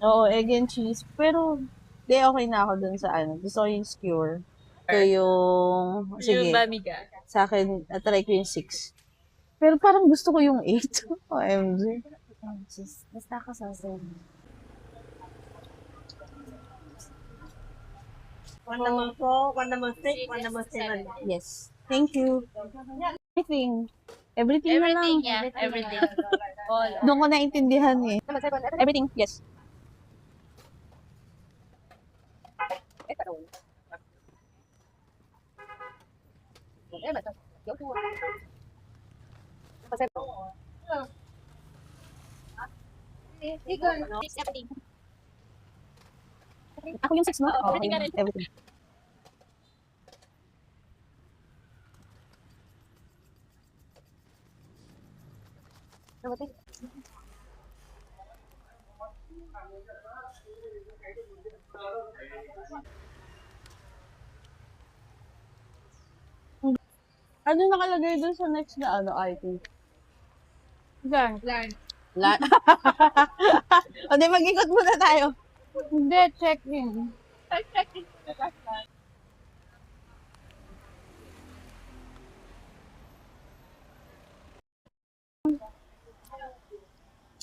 Oo, egg and cheese. Pero, di okay na ako dun sa ano. Gusto ko yung skewer. Ito yung, Yung sige, bamiga. sa akin, try ko yung 6. Pero parang gusto ko yung 8. OMG. Just, basta ako sa One naman po, one naman steak, one naman seven. Yes. Thank you. Everything. Everything na lang. Everything, yeah. Everything. All. Doon ko naintindihan eh. Everything, yes. Everything. Ako yung 6, no? Oo, everything ka rin. Everything. Ano nakalagay doon sa next na ano, item? Learn. La o di mag-ikot muna tayo. Hindi, check in. Check in.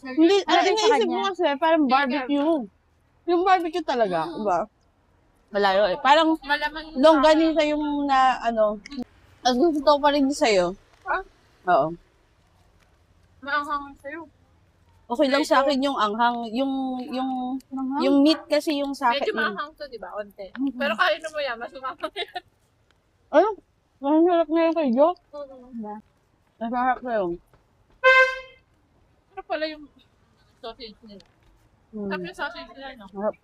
Hindi, Ano ang din sa iniisip mo kanya? kasi parang barbecue. Yung barbecue talaga, diba? Malayo eh. Parang Malaman mo. longganisa yung na, ano, ang gusto ko pa rin sa'yo. Ah? Oo. Maanghang sa'yo. Okay lang sa akin yung anghang, yung meat kasi yung sa akin. Medyo maanghang to, di ba? Konti. Pero kaya mo yan, mas umahang yan. Ano? Masarap na yung kayo. Masarap na yun. Ano pala yung sausage nila? Hmm. Tapos yung sausage nila, no? Masarap.